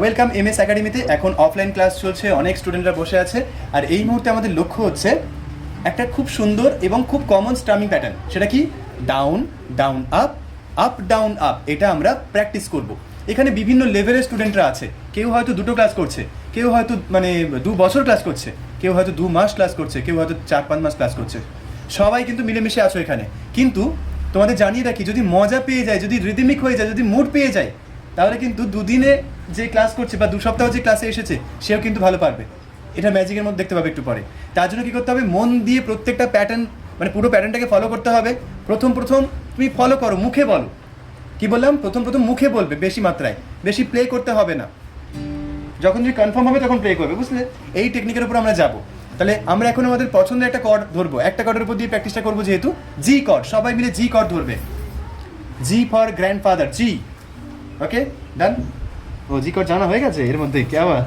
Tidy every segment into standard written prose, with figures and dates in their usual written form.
Welcome MS একাডেমিতে। এখন offline class চলছে, অনেক স্টুডেন্টরা বসে আছে। আর এই মুহূর্তে আমাদের লক্ষ্য হচ্ছে একটা খুব সুন্দর এবং খুব কমন স্ট্রামিং প্যাটার্ন। সেটা কি? Down down up, up down up. এটা আমরা প্র্যাকটিস করব। এখানে বিভিন্ন লেভেলের স্টুডেন্টরা আছে। কেউ হয়তো 2টো ক্লাস করছে, কেউ হয়তো 2 বছর ক্লাস করছে, কেউ হয়তো 2 মাস ক্লাস করছে, কেউ হয়তো 4-5 মাস ক্লাস করছে। সবাই কিন্তু মিলেমিশে আছো এখানে। কিন্তু তোমাদের জানিয়ে রাখি, যদি মজা পেয়ে যায়, যদি রিদমিক হয়ে যায়, যদি মুড পেয়ে যায়, তাহলে কিন্তু 2 দিনে যে ক্লাস করছে বা 2 সপ্তাহ যে ক্লাসে এসেছে সেও কিন্তু ভালো পারবে। এটা ম্যাজিকের মধ্যে দেখতে পাবে একটু পরে। তার জন্য কী করতে হবে? মন দিয়ে প্রত্যেকটা প্যাটার্ন, পুরো প্যাটার্নটাকে ফলো করতে হবে। প্রথম তুমি ফলো করো, মুখে বলো। কি বললাম? প্রথম মুখে বলবে, বেশি মাত্রায়, বেশি প্লে করতে হবে না। যখন তুমি কনফার্ম হবে তখন প্লে করবে, বুঝলে? এই টেকনিকের উপর আমরা যাব। তাহলে আমরা এখন আমাদের পছন্দের একটা কর্ড ধরবো, একটা কর্ডের উপর দিয়ে প্র্যাকটিসটা করবো। যেহেতু জি কর্ড, সবাই মিলে জি কর্ড ধরবে। G for grandfather, G. Okay, done. ও জি কর্ড জানা হয়ে গেছে এর মধ্যে, কে আবার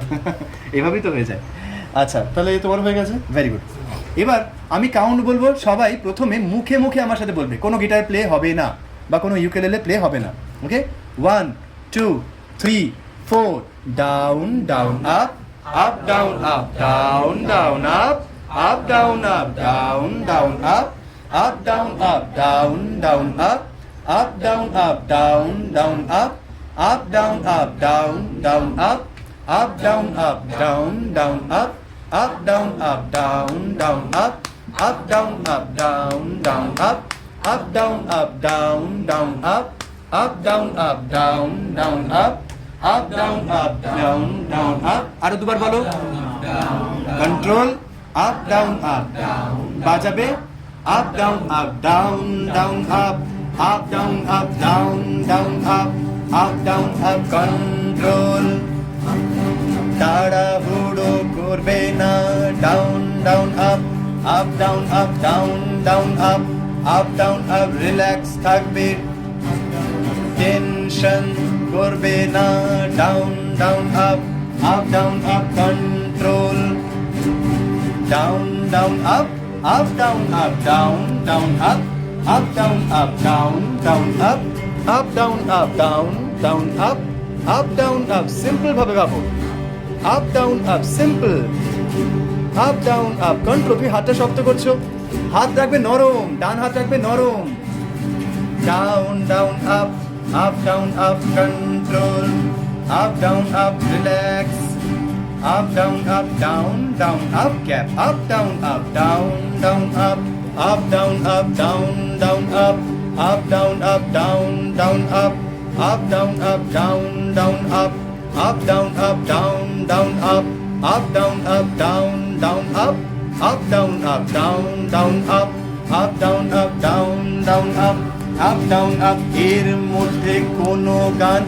এভাবেই তো হয়ে যায়। আচ্ছা, তাহলে তোমার হয়ে গেছে, ভেরি গুড। এবার আমি কাউন্ট বলবো, সবাই প্রথমে মুখে মুখে আমার সাথে বলবে। কোনো গিটার প্লে হবে না বা কোনো ইউকেলেলে প্লে হবে না। ওকে, 1 2 3 4। Down down up, up down up, down down up, up down up, down down up, up down up, down down up, up down up, down down up, up down up, down down up, up down up, down down up, up down up, down down up, up down up, down down up, up down up, down down up, up down up, down down up, up down up, down down up। আরো দুবার বলো। Control, up down up, বাজাবে, up down up, down down up, up down up, down down up, up down up, control। তাড়াহুড়ো করবে না, down down up, up down up, down down up, up down up, relax থাকবে, tension করবে না, down down up, up down up, control। down down up, up down up, down down up, up down up, down down up, up down up, down down up, up down up। Simple ভাবে ভাবো, up down up, simple. Up down up, control. তুমি হাতটা শক্ত করছো, হাত রাখবে নরম, ডান হাত রাখবে নরম। Down down up, up down up, control. Up down up, relax. Up down up, down down up, gap. Up down up, down down up, up down up, down down up, up down up, down down up, up down up, down down up, up down up, down down up, up down up, down down up, up down up, down down up, up down up, down down up, up down up। এর মধ্যে কোনো গান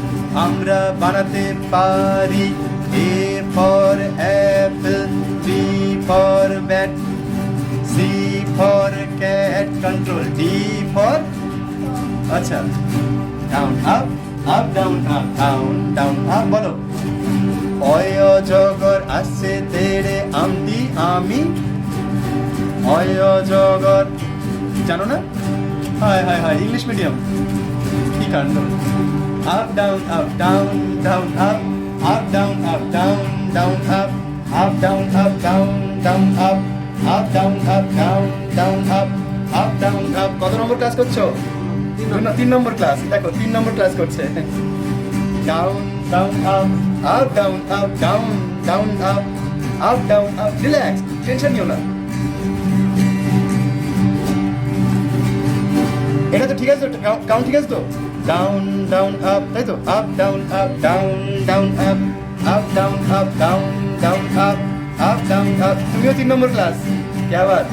আমরা বানাতে পারি। A for apple, B for bat, C for cat, control। D for আচ্ছা, down up, up down up, down down up. বলো। অজগর আসছে তেরে আমদি আমি, অজগর জানো না? হায় হায় হায়, ইংলিশ মিডিয়াম, কি কাণ্ড। Up down up, down down up, up down up, down down up, up down up, down down up, up down up, down down up, up down up. কত নম্বর ক্লাস করছো? 3 নম্বর ক্লাস। দেখো 3 নম্বর class করছে। Down down up, up down up, down down up, up down up, relax, tension নিও না। এটা তো ঠিক আছে তো, কাউন্ট ঠিক আছে তো? ডাউন ডাউন আপ, তাই তো? Up down up, down down up, up down up, down down up, up down up. তুমিও 3 নম্বর ক্লাস, কি আবার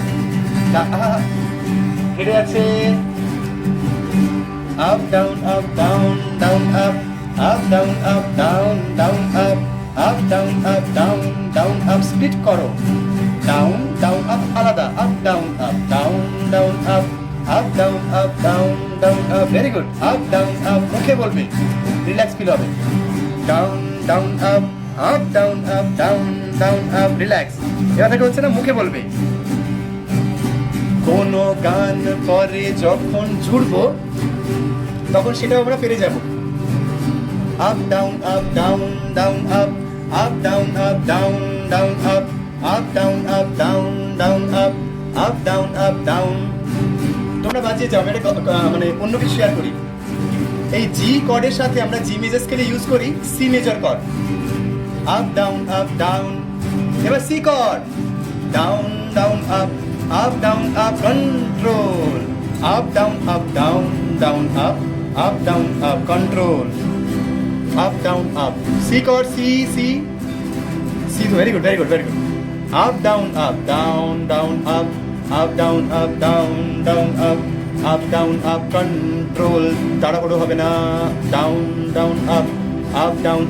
হেঁটে আছে। up down up, down down up, up down up, down down up, up down up, down down up। Split করো, down down up আলাদা, up down up, down down up, up down up, down down up। Very good. up down up, মুখে বলবে, relax feel হবে। Down down up, up down up, down down up, relax. এবার থেকে হচ্ছে না, মুখে বলবে। কোনো গান পরে যখন ঝুড়বো তখন সেটাও আমরা পেরে যাব। up down up down down up up down up down down up up down up down down up up down up down তোমরা বাজিয়ে যাও, আমি এটা মানে অন্য কিছু শেয়ার করি। এই জি কর্ডের সাথে আমরা জি মেজর স্কেলে ইউজ করি C major chord, up down up down. এবার C chord, down down up up down up control, up down up down down up down up control, up down up. C chord, C C C, very good very good very good. Up down up down down up up down up down down up down up control, তাড়াহুড়ো হবে না, down down up down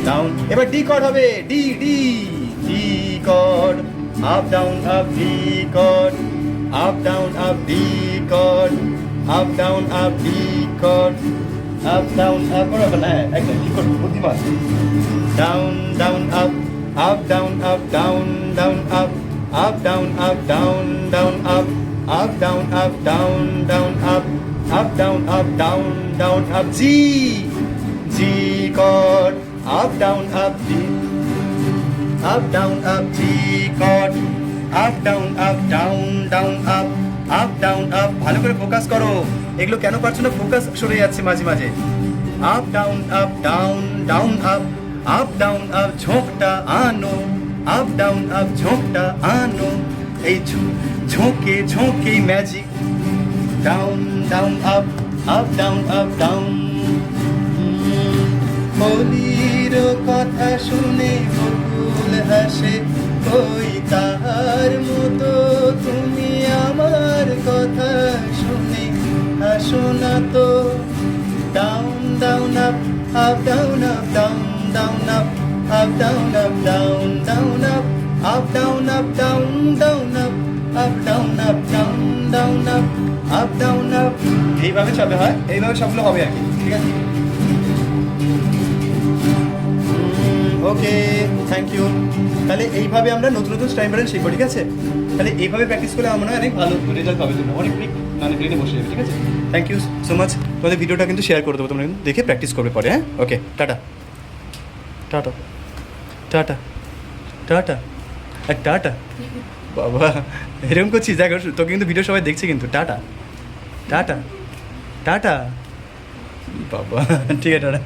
down. এবার D chord হবে, D D D chord, up down up D chord, up down up D chord, up down up D chord, up down up হবে না, একদম কি করবো বুদ্ধিমান। Down down up down up down down up down up down down up down up down down up down up down down up। G G chord, up down up D, up down up G chord, up down down up down up। ভালো করে focus করো, এগুলো কেন পারছো না, focus সরে যাচ্ছে মাঝে মাঝে। up down down up down up ঝোঁকটা আনো, আপ ডাউন আপ ঝোঁকটা আনো, এই ঝোঁকে ঝোঁকে magic. Down down up down up down. হোলির কথা শুনে বকুল হাসে, ওই তাহার মতো তুমি আমার কথা শুনে হাসো না তো। Down down up down up down down up down up down down up down up down down up down up down down up down up। এইভাবে চলে হয়, এইভাবে সবগুলো হবে আর কি, ঠিক আছে। ওকে, থ্যাংক ইউ। তাহলে এইভাবে আমরা নতুন নতুন স্টাইল প্যাটার্ন শিখবো, ঠিক আছে। তাহলে এইভাবে প্র্যাকটিস করলে আমরা অনেক ভালো রেজাল্ট পাবে, অনেক মানে ব্রেনে বসে যাবে, ঠিক আছে। Thank you so much. তোমাদের ভিডিওটা কিন্তু শেয়ার করে দেবো, তোমরা কিন্তু দেখে প্র্যাকটিস করবে পরে, হ্যাঁ। Okay, tata tata tata tata tata. বাবা এরকম করছিস, দেখো তোকে কিন্তু ভিডিও সবাই দেখছে কিন্তু। টাটা টাটা টাটা বাবা, ঠিক আছে টাটা।